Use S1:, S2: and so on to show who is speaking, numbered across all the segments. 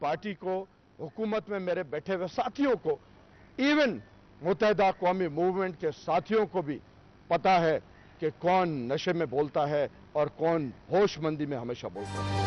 S1: Party को, हुकूमत में मेरे बैठे हुए साथियों को, इवन मुत्तहिदा कौमी मूवमेंट के साथियों को भी पता है कि कौन नशे में बोलता है और कौन होशमंदी में हमेशा बोलता है।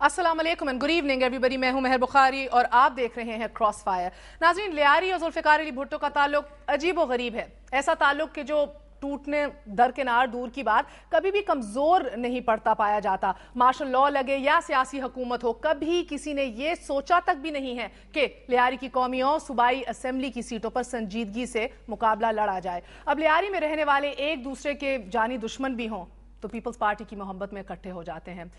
S2: अस्सलाम वालेकुम एंड गुड इवनिंग एवरीबडी। मैं हूं मेहर बुखारी और आप देख रहे हैं क्रॉस फायर। नाज़रीन, लियारी और जुल्फ़िकार अली भुट्टो का ताल्लुक अजीब व गरीब है। ऐसा ताल्लुक कि जो टूटने दरकिनार दूर की बात, कभी भी कमजोर नहीं पड़ता पाया जाता। मार्शल लॉ लगे या सियासी हुकूमत हो, कभी किसी ने ये सोचा तक भी नहीं है कि लियारी की कौमी और सूबाई असेंबली की सीटों पर संजीदगी से मुकाबला लड़ा जाए। अब लियारी में रहने वाले एक दूसरे के जानी दुश्मन भी हों तो पीपल्स पार्टी की मोहब्बत में इकट्ठे हो जाते हैं।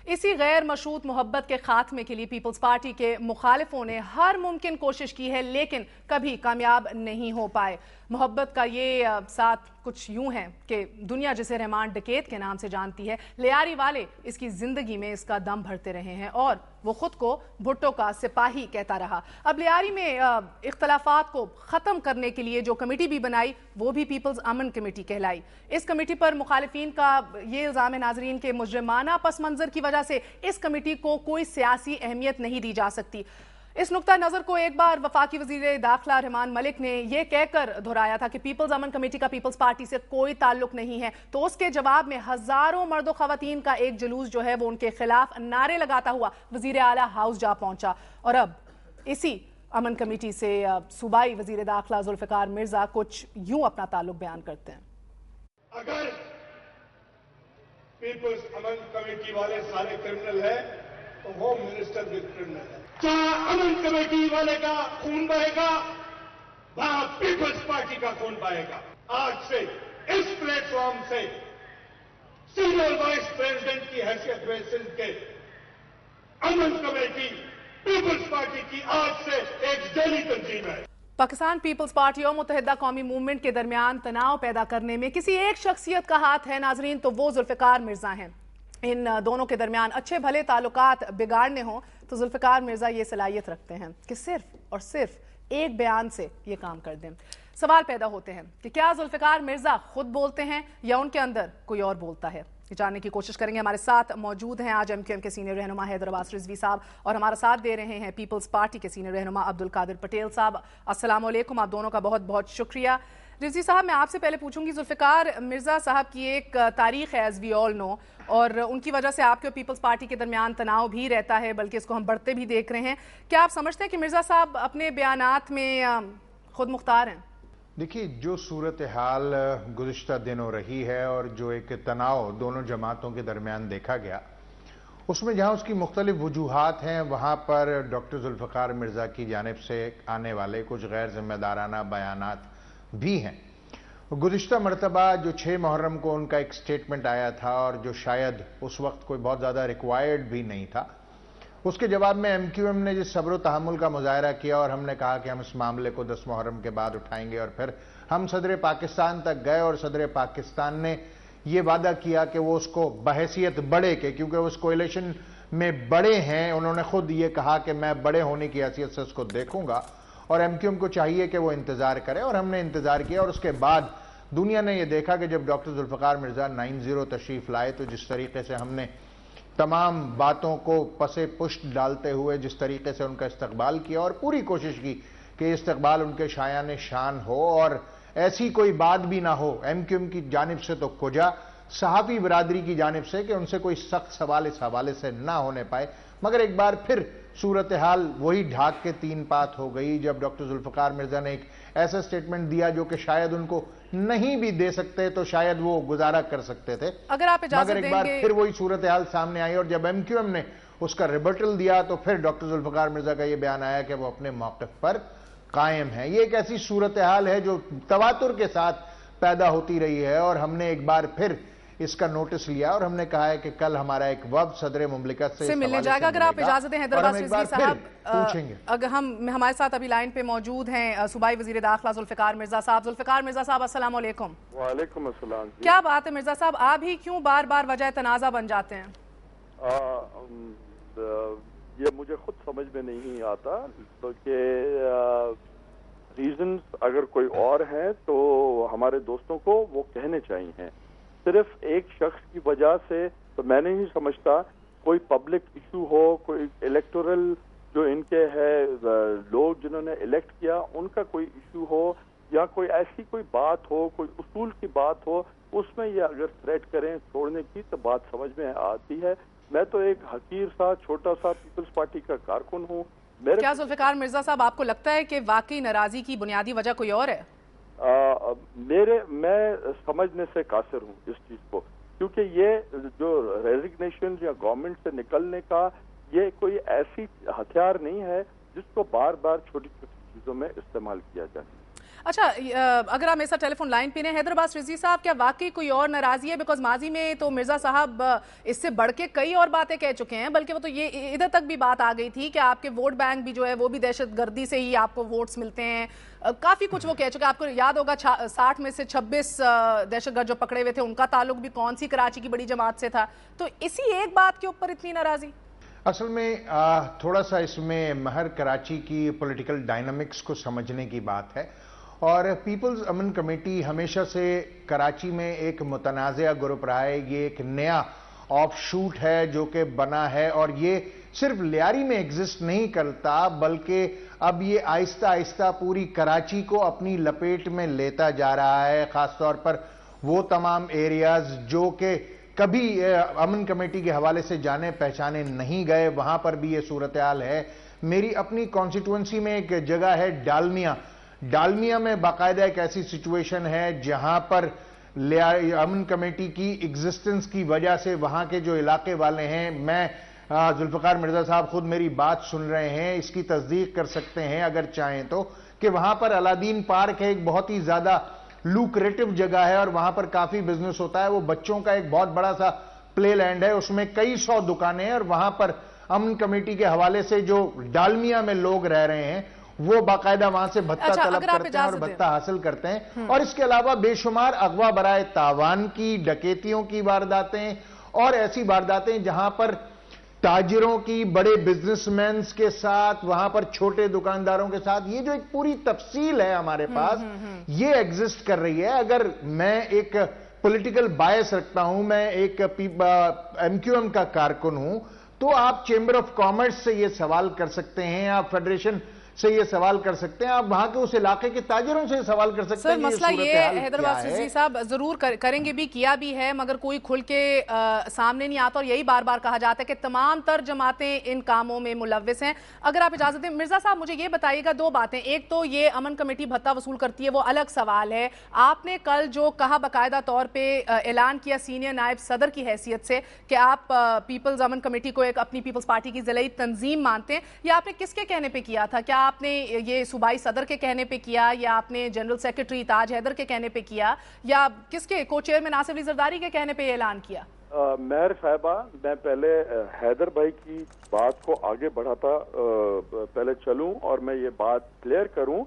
S2: इसी गैर मशरूत मोहब्बत के खात्मे के लिए पीपल्स पार्टी के मुखालिफों ने हर मुमकिन कोशिश की है, लेकिन कभी कामयाब नहीं हो पाए। मोहब्बत का ये साथ कुछ यूं है कि दुनिया जिसे रहमान डकैत के नाम से जानती है, लियारी वाले इसकी जिंदगी में इसका दम भरते रहे हैं और वो खुद को भुट्टो का सिपाही कहता रहा। अब लियारी में इख्तलाफात को ख़त्म करने के लिए जो कमेटी भी बनाई वो भी पीपल्स अमन कमेटी कहलाई। इस कमेटी पर मुखालिफिन का ये इल्ज़ाम है नाजरीन के मुजरिमाना पस मंज़र की वजह से इस कमेटी को कोई सियासी अहमियत नहीं दी जा सकती। इस नुक्ता नज़र को एक बार वफाकी वज़ीर दाखिला रहमान मलिक ने यह कहकर दोहराया था कि पीपल्स अमन कमेटी का पीपल्स पार्टी से कोई ताल्लुक नहीं है, तो उसके जवाब में हजारों मर्दों खवातीन का एक जुलूस जो है वो उनके खिलाफ नारे लगाता हुआ वज़ीर आला हाउस जा पहुंचा। और अब इसी अमन कमेटी से सूबाई वज़ीर दाखिला जुल्फ़िकार मिर्जा कुछ यूं अपना ताल्लुक बयान करते हैं।
S3: अगर पीपल्स अमन कमेटी वाले सारे क्रिमिनल है तो होम मिनिस्टर भी क्रिमिनल है। जहां अमन कमेटी वाले का खून बहेगा वहां पीपल्स पार्टी का खून बहेगा। आज से इस प्लेटफॉर्म से सीनियर वाइस प्रेसिडेंट की हैसियत में सिंध के अमन कमेटी पीपल्स पार्टी की आज से एक डेली तंजीम है।
S2: पाकिस्तान पीपल्स पार्टी और मुत्तहिदा कौमी मूवमेंट के दरमियान तनाव पैदा करने में किसी एक शख्सियत का हाथ है नाजरीन, तो वो जुल्फ़िकार मिर्जा हैं। इन दोनों के दरमियान अच्छे भले ताल्लुकात बिगाड़ने हों तो जुल्फ़िकार मिर्जा ये सलाहियत रखते हैं कि सिर्फ और सिर्फ एक बयान से ये काम कर दें। सवाल पैदा होते हैं कि क्या जुल्फ़िकार मिर्जा खुद बोलते हैं या उनके अंदर कोई और बोलता है। ये जानने की कोशिश करेंगे। हमारे साथ मौजूद हैं आज एमक्यूएम के सीनियर रहनुमा हैदर अब्बास रिजवी साहब और हमारा साथ दे रहे हैं पीपल्स पार्टी के सीनियर रहनुमा अब्दुल कादिर पटेल साहब। अस्सलाम वालेकुम, आप दोनों का बहुत बहुत शुक्रिया। रिजवी साहब, मैं आपसे पहले पूछूंगी, जुल्फ़िकार मिर्जा साहब की एक तारीख है एज वी ऑल नो, और उनकी वजह से आपके और पीपल्स पार्टी के दरमियान तनाव भी रहता है, बल्कि इसको हम बढ़ते भी देख रहे हैं। क्या आप समझते हैं कि मिर्जा साहब अपने बयानात में खुद मुख्तार हैं?
S4: देखिए, जो सूरत हाल गुज़िश्ता दिनों रही है और जो एक तनाव दोनों जमातों के दरमियान देखा गया, उसमें जहां उसकी मुख्तलिफ वजूहात हैं वहां पर डॉक्टर जुल्फ़िकार मिर्ज़ा की जानिब से आने वाले कुछ गैर जिम्मेदाराना बयानात भी हैं। गुज़िश्ता मरतबा जो 6 मुहर्रम को उनका एक स्टेटमेंट आया था और जो शायद उस वक्त कोई बहुत ज़्यादा रिक्वायर्ड भी नहीं था, उसके जवाब में एमक्यूएम ने जिस सब्र व तहम्मुल का मुजाहरा किया और हमने कहा कि हम इस मामले को 10 मुहर्रम के बाद उठाएंगे, और फिर हम सदर पाकिस्तान तक गए और सदर पाकिस्तान ने यह वादा किया कि वो उसको बहैसियत बड़े के, क्योंकि वो उस कोएलिशन में बड़े हैं, उन्होंने खुद ये कहा कि मैं बड़े होने की हैसियत से उसको देखूंगा और एमक्यूएम को चाहिए कि वो इंतजार करे। और हमने इंतजार किया और उसके बाद दुनिया ने यह देखा कि जब डॉक्टर जुल्फ़िकार मिर्ज़ा 90 तशरीफ लाए तो जिस तरीके से हमने तमाम बातों को पसे पुष्ट डालते हुए जिस तरीके से उनका इस्तकबाल किया और पूरी कोशिश की कि इस्तकबाल उनके शायान शान हो और ऐसी कोई बात भी ना हो एमक्यूएम की जानिब से तो कुजा सहाफ़ी बरादरी की जानिब से कि उनसे कोई सख्त सवाल इस हवाले से ना होने पाए। मगर एक बार फिर सूरत हाल वही ढाक के 3 पात हो गई जब डॉक्टर जुल्फ़िकार मिर्ज़ा ने एक ऐसा स्टेटमेंट दिया जो कि शायद उनको नहीं भी दे सकते तो शायद वो गुजारा कर सकते थे।
S2: अगर आप इजाज़त
S4: मगर एक बार फिर वही सूरत हाल सामने आई और जब एमक्यूएम ने उसका रिबटल दिया तो फिर डॉक्टर जुल्फ़िकार मिर्ज़ा का यह बयान आया कि वो अपने मौक़िफ़ पर कायम है। ये एक ऐसी सूरत हाल है जो तवातुर के साथ पैदा होती रही है और हमने एक बार फिर इसका नोटिस लिया और हमने कहा है कि कल हमारा एक वफ्द सदर मुमलिकत से
S2: मिलने जाएगा। अगर आप इजाजत दें हैदर अब्बास रिजवी साहब,
S4: पूछेंगे।
S2: अगर हमारे साथ अभी लाइन पे मौजूद हैं सूबाई वजीर दाखिला जुल्फ़िकार मिर्जा साहब। जुल्फ़िकार मिर्जा साहब, अस्सलाम वालेकुम।
S5: वालेकुम अस्सलाम।
S2: क्या बात है मिर्जा साहब, आप ही क्यों बार बार वजह तनाज़ा बन जाते हैं?
S5: ये मुझे खुद समझ में नहीं आता, तो कि रीजंस अगर कोई और है तो हमारे दोस्तों को वो कहने चाहिए। सिर्फ एक शख्स की वजह से तो मैं नहीं समझता کوئی پبلک ایشو ہو, کوئی الیکٹورل جو ان کے ہے لوگ جنہوں نے الیکٹ کیا ان کا کوئی ایشو ہو, یا کوئی ایسی کوئی بات ہو, کوئی اصول کی بات ہو, اس میں یہ اگر تھریٹ کریں چھوڑنے کی تو بات سمجھ میں آتی ہے. میں تو ایک حقیر سا چھوٹا سا پیپلز پارٹی کا کارکن ہوں.
S2: کیا ذوالفقار مرزا صاحب آپ کو لگتا ہے کہ واقعی ناراضی کی بنیادی وجہ کوئی اور ہے؟
S5: میں سمجھنے سے قاصر ہوں اس چیز کو, کیونکہ یہ جو ریزگنیشن یا گورنمنٹ سے نکلنے کا یہ کوئی ایسی ہتھیار نہیں ہے جس کو بار بار چھوٹی چھوٹی چیزوں میں استعمال کیا جائے.
S2: اچھا, اگر آپ میرے ساتھ ٹیلی فون لائن پہ ہیں, حیدر عباس رضوی صاحب, کیا واقعی کوئی اور ناراضی ہے؟ بیکاز ماضی میں تو مرزا صاحب اس سے بڑھ کے کئی اور باتیں کہہ چکے ہیں, بلکہ وہ تو یہ ادھر تک بھی بات آ گئی تھی کہ آپ کے ووٹ بینک بھی جو ہے وہ بھی دہشت گردی سے ہی آپ کو ووٹس ملتے ہیں. کافی کچھ وہ کہہ چکے. آپ کو یاد ہوگا 60 میں سے 26 دہشت گرد جو پکڑے ہوئے تھے ان کا تعلق بھی کون سی کراچی کی بڑی جماعت سے تھا. تو اسی ایک بات کے اوپر اتنی ناراضی؟
S4: اصل میں تھوڑا سا اس میں مہر کراچی کی پولیٹیکل ڈائنامکس کو سمجھنے کی بات ہے, اور پیپلز امن کمیٹی ہمیشہ سے کراچی میں ایک متنازعہ گروپ رہا ہے. یہ ایک نیا آف شوٹ ہے جو کہ بنا ہے, اور یہ صرف لیاری میں ایگزسٹ نہیں کرتا بلکہ اب یہ آہستہ آہستہ پوری کراچی کو اپنی لپیٹ میں لیتا جا رہا ہے. خاص طور پر وہ تمام ایریاز جو کہ کبھی امن کمیٹی کے حوالے سے جانے پہچانے نہیں گئے, وہاں پر بھی یہ صورتحال ہے. میری اپنی کانسٹیٹوئنسی میں ایک جگہ ہے ڈالمیا میں باقاعدہ ایک ایسی سچویشن ہے جہاں پر امن کمیٹی کی ایگزسٹنس کی وجہ سے وہاں کے جو علاقے والے ہیں, میں ذوالفقار مرزا صاحب خود میری بات سن رہے ہیں, اس کی تصدیق کر سکتے ہیں اگر چاہیں تو, کہ وہاں پر علادین پارک ہے, ایک بہت ہی زیادہ لوکریٹو جگہ ہے اور وہاں پر کافی بزنس ہوتا ہے. وہ بچوں کا ایک بہت بڑا سا پلے لینڈ ہے, اس میں کئی 100 دکانیں ہیں, اور وہاں پر امن کمیٹی کے حوالے سے جو ڈالمیا میں لوگ رہ رہے ہیں وہ باقاعدہ وہاں سے بھتہ طلب کرتے ہیں اور بھتہ حاصل کرتے ہیں. اور اس کے علاوہ بے شمار اغوا برائے تاوان کی, ڈکیتیوں کی وارداتیں اور ایسی وارداتیں جہاں پر تاجروں کی, بڑے بزنس مینز کے ساتھ, وہاں پر چھوٹے دکانداروں کے ساتھ, یہ جو ایک پوری تفصیل ہے ہمارے پاس یہ ایگزسٹ کر رہی ہے. اگر میں ایک پولیٹیکل بائس رکھتا ہوں, میں ایک ایم کیو ایم کا کارکن ہوں, تو آپ چیمبر آف کامرس سے یہ سوال کر سکتے ہیں, آپ فیڈریشن سے یہ سوال کر سکتے ہیں, آپ وہاں کے اس علاقے کے تاجروں سے سوال کر سکتے ہیں.
S2: سر مسئلہ یہ ہے حیدر عباس رضوی صاحب, ضرور کریں گے بھی, کیا بھی ہے, مگر کوئی کھل کے سامنے نہیں آتا, اور یہی بار بار کہا جاتا ہے کہ تمام تر جماعتیں ان کاموں میں ملوث ہیں. اگر آپ اجازت دیں مرزا صاحب, مجھے یہ بتائیے گا 2 باتیں. ایک تو یہ امن کمیٹی بھتہ وصول کرتی ہے وہ الگ سوال ہے. آپ نے کل جو کہا باقاعدہ طور پہ اعلان کیا سینئر نائب صدر کی حیثیت سے کہ آپ پیپلز امن کمیٹی کو ایک اپنی پیپلز پارٹی کی ضلعی تنظیم مانتے ہیں, یہ آپ نے کس کے کہنے پہ کیا تھا؟ کیا آپ نے یہ صوبائی صدر کے کہنے پہ کیا, یا آپ نے جنرل سیکرٹری تاج حیدر کے کہنے پہ کیا, یا کس کے کو چیئرمین آصف علی زرداری کے کہنے پہ اعلان کیا؟
S5: مہر صاحبہ, میں پہلے حیدر بھائی کی بات کو آگے بڑھاتا پہلے چلوں اور میں یہ بات کلیئر کروں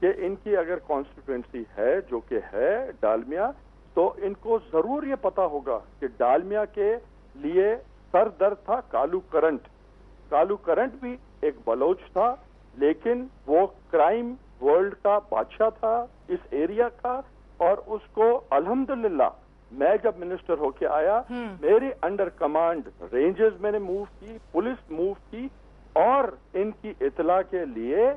S5: کہ ان کی اگر کانسٹیٹوئنسی ہے جو کہ ہے ڈالمیا, تو ان کو ضرور یہ پتا ہوگا کہ ڈالمیا کے لیے سر درد تھا کالو کرنٹ. کالو کرنٹ بھی ایک بلوچ تھا, لیکن وہ کرائم ورلڈ کا بادشاہ تھا اس ایریا کا, اور اس کو الحمدللہ میں جب منسٹر ہو کے آیا میری انڈر کمانڈ رینجز میں نے موو کی, پولیس موو کی, اور ان کی اطلاع کے لیے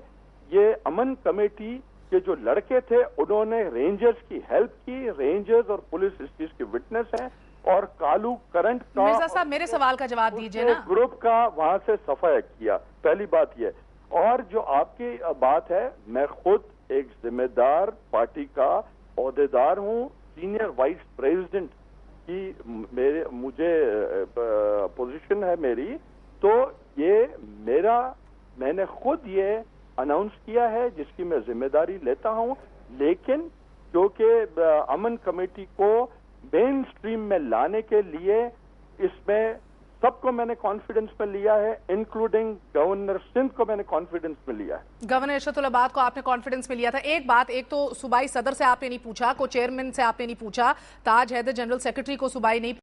S5: یہ امن کمیٹی کے جو لڑکے تھے انہوں نے رینجرز کی ہیلپ کی. رینجرز اور پولیس اس چیز کی وٹنس ہیں, اور کالو کرنٹ کا
S2: مرزا صاحب میرے سوال کا جواب دیجئے نا,
S5: گروپ کا وہاں سے صفائی کیا. پہلی بات یہ, اور جو آپ کی بات ہے, میں خود ایک ذمہ دار پارٹی کا عہدیدار ہوں, سینئر وائس پریزیڈنٹ کی مجھے پوزیشن ہے میری, تو یہ میں نے خود یہ اناؤنس کیا ہے جس کی میں ذمہ داری لیتا ہوں. لیکن جو کہ امن کمیٹی کو مین سٹریم میں لانے کے لیے اس میں سب کو میں نے کانفیڈنس میں لیا ہے, انکلوڈنگ گورنر سندھ کو میں نے کانفیڈنس میں لیا ہے.
S2: گورنر ارشد العباد کو آپ نے کانفیڈنس میں لیا تھا. ایک بات, ایک تو صوبائی صدر سے آپ نے نہیں پوچھا, کو چیئرمین سے آپ نے نہیں پوچھا, تاج حیدر جنرل سیکرٹری کو صوبائی نہیں